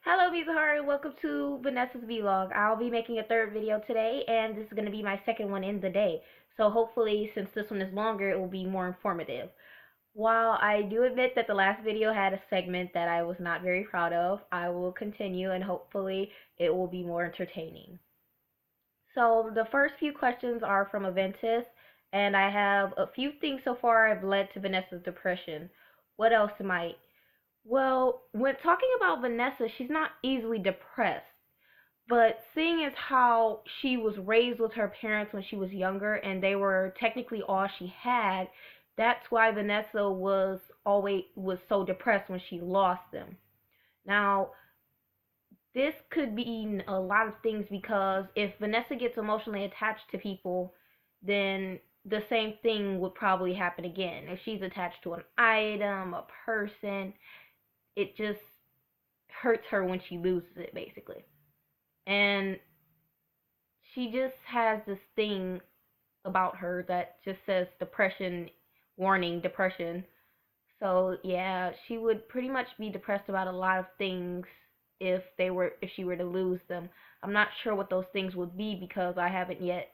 Hello, Mizahara, welcome to Vanessa's Vlog. I'll be making a third video today, and this is going to be my second one in the day. So hopefully, since this one is longer, it will be more informative. While I do admit that the last video had a segment that I was not very proud of, I will continue and hopefully it will be more entertaining. So the first few questions are from Aventis, and I have a few things so far have led to Vanessa's depression. What else might? Well, when talking about Vanessa, she's not easily depressed. But seeing as how she was raised with her parents when she was younger and they were technically all she had, that's why Vanessa was so depressed when she lost them. Now, this could mean a lot of things because if Vanessa gets emotionally attached to people, then the same thing would probably happen again. If she's attached to an item, a person, it just hurts her when she loses it, basically. And she just has this thing about her that just says depression, warning, depression. So yeah, she would pretty much be depressed about a lot of things if she were to lose them. I'm not sure what those things would be because I haven't yet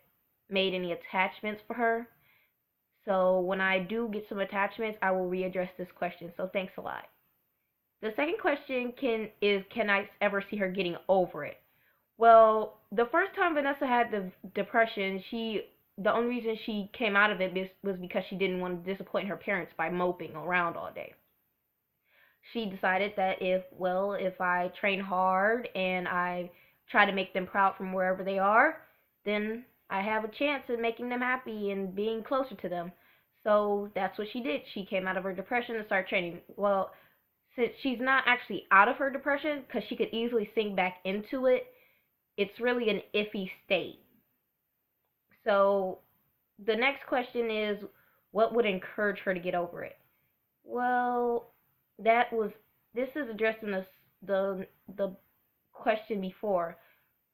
made any attachments for her. So when I do get some attachments, I will readdress this question. So thanks a lot. The second question can I ever see her getting over it? Well, the first time Vanessa had the depression, the only reason she came out of it was because she didn't want to disappoint her parents by moping around all day. She decided that if I train hard and I try to make them proud from wherever they are, then I have a chance at making them happy and being closer to them. So that's what she did. She came out of her depression and started training. Well, since she's not actually out of her depression, because she could easily sink back into it, it's really an iffy state. So the next question is, what would encourage her to get over it? Well, that was this is addressed in the question before.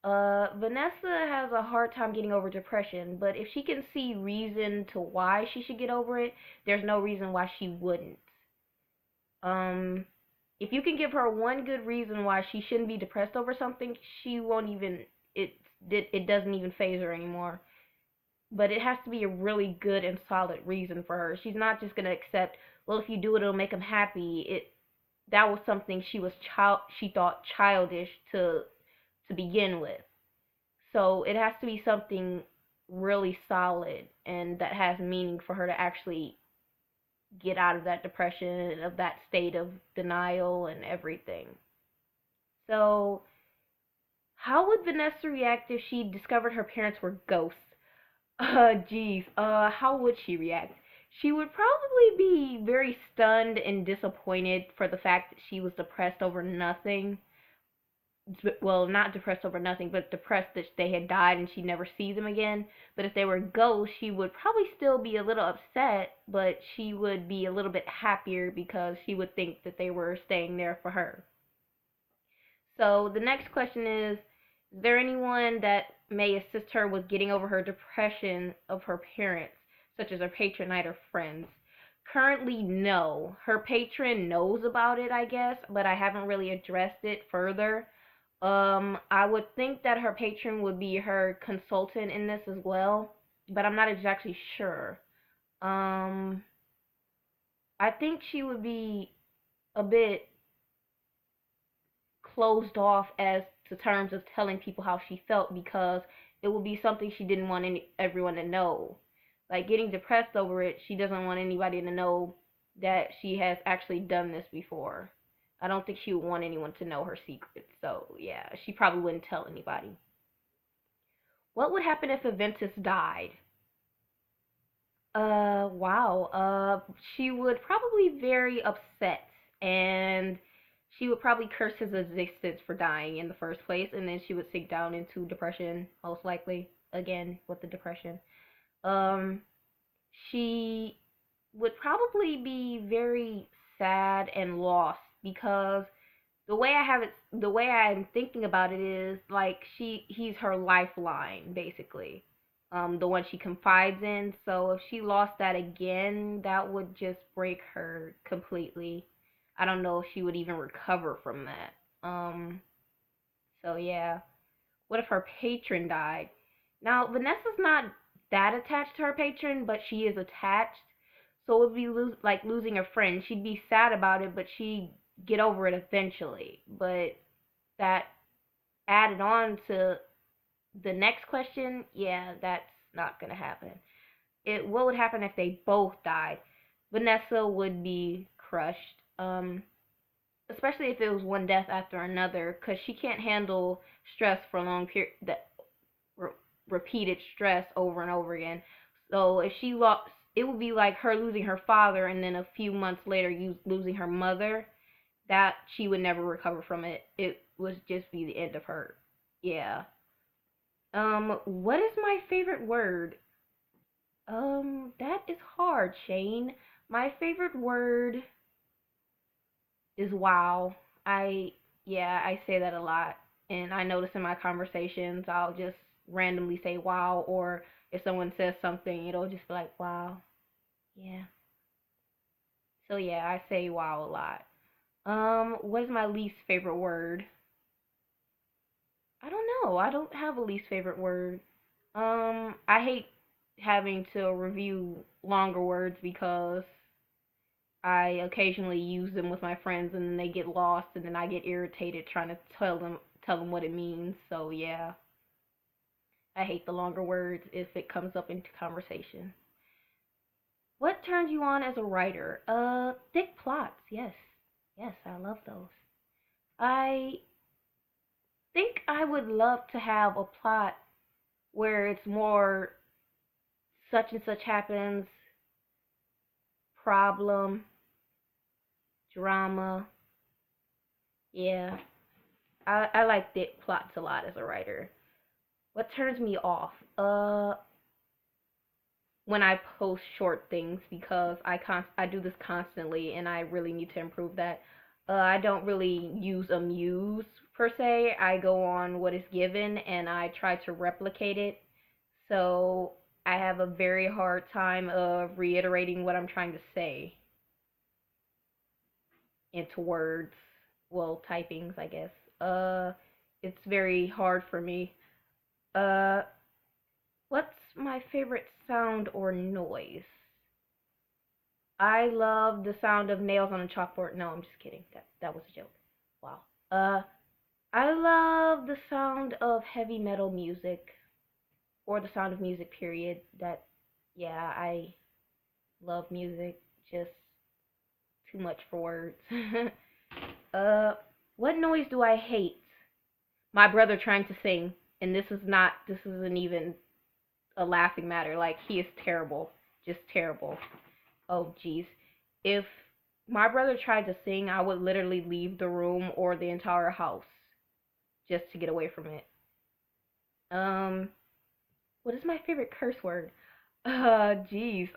Vanessa has a hard time getting over depression, but if she can see reason to why she should get over it, there's no reason why she wouldn't. Um, if you can give her one good reason why she shouldn't be depressed over something, she won't even it doesn't even phase her anymore. But it has to be a really good and solid reason for her. She's not just gonna accept, well, if you do it, it'll make him happy. That was something she thought childish to begin with. So it has to be something really solid and that has meaning for her to actually get out of that depression and of that state of denial and everything. So, how would Vanessa react if she discovered her parents were ghosts? Geez, how would she react? She would probably be very stunned and disappointed for the fact that she was depressed over nothing. Well, not depressed over nothing, but depressed that they had died and she'd never see them again. But if they were ghosts, she would probably still be a little upset, but she would be a little bit happier because she would think that they were staying there for her. So the next question is there anyone that may assist her with getting over her depression of her parents, such as her patronite or friends? Currently, no. Her patron knows about it, I guess, but I haven't really addressed it further. I would think that her patron would be her consultant in this as well, but I'm not exactly sure. Um, I think she would be a bit closed off as to terms of telling people how she felt because it would be something she didn't want everyone to know. Like getting depressed over it, she doesn't want anybody to know that she has actually done this before. I don't think she would want anyone to know her secret. So, yeah, she probably wouldn't tell anybody. What would happen if Aventus died? Wow. She would probably be very upset and she would probably curse his existence for dying in the first place, and then she would sink down into depression, most likely, again, with the depression. Um, she would probably be very sad and lost because the way I'm thinking about it is like he's her lifeline basically, the one she confides in. So if she lost that again, that would just break her completely. I don't know if she would even recover from that. Um, so yeah. What if her patron died? Now, Vanessa's not that attached to her patron, but she is attached. So it would be like losing a friend. She'd be sad about it, but she'd get over it eventually. But that added on to the next question, yeah, that's not gonna happen. What would happen if they both died? Vanessa would be crushed. Especially if it was one death after another, because she can't handle stress for a long period, that re- repeated stress over and over again. So if she lost, it would be like her losing her father, and then a few months later, you losing her mother. That she would never recover from it. It would just be the end of her. Yeah. What is my favorite word? That is hard, Shane. My favorite word is wow. I yeah, I say that a lot. And I notice in my conversations I'll just randomly say wow, or if someone says something, it'll just be like wow. Yeah. So yeah, I say wow a lot. What is my least favorite word? I don't know. I don't have a least favorite word. I hate having to review longer words because I occasionally use them with my friends and then they get lost and then I get irritated trying to tell them what it means. So yeah, I hate the longer words if it comes up into conversation. What turns you on as a writer? Thick plots. Yes. Yes, I love those. I think I would love to have a plot where it's more such and such happens, problem, drama. Yeah. I like thick plots a lot as a writer. What turns me off? When I post short things because I do this constantly and I really need to improve that. I don't really use a muse per se. I go on what is given and I try to replicate it. So I have a very hard time of reiterating what I'm trying to say into words. Well, typings, I guess. It's very hard for me. Uh, what's my favorite sound or noise? I love the sound of nails on a chalkboard. No, I'm just kidding. That was a joke. Wow. Uh, I love the sound of heavy metal music or the sound of music. Period. Yeah, I love music. Just too much for words. uh, what noise do I hate? My brother trying to sing, and this isn't even a laughing matter. Like he is terrible, just terrible. Oh jeez. If my brother tried to sing, I would literally leave the room or the entire house just to get away from it. Um, what is my favorite curse word? Jeez.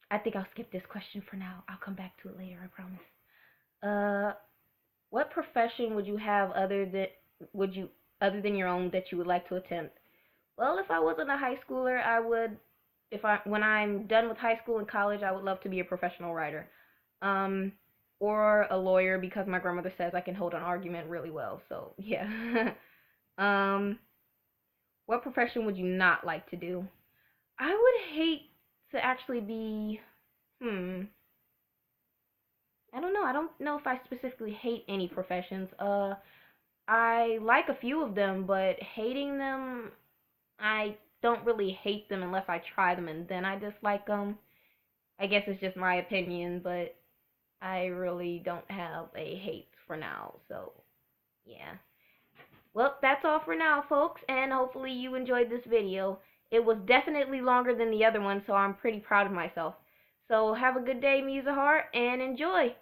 I think I'll skip this question for now. I'll come back to it later, I promise. Uh, what profession would you other than your own that you would like to attempt? Well, if I wasn't a high schooler, I would if I when I'm done with high school and college, I would love to be a professional writer. Um or a lawyer because my grandmother says I can hold an argument really well. So, yeah. um what profession would you not like to do? I would hate to actually be I don't know. I don't know if I specifically hate any professions. I like a few of them, but hating them, I don't really hate them unless I try them and then I dislike them. I guess it's just my opinion, but I really don't have a hate for now. So, yeah. Well, that's all for now, folks, and hopefully you enjoyed this video. It was definitely longer than the other one, so I'm pretty proud of myself. So, have a good day, Muzahar, and enjoy!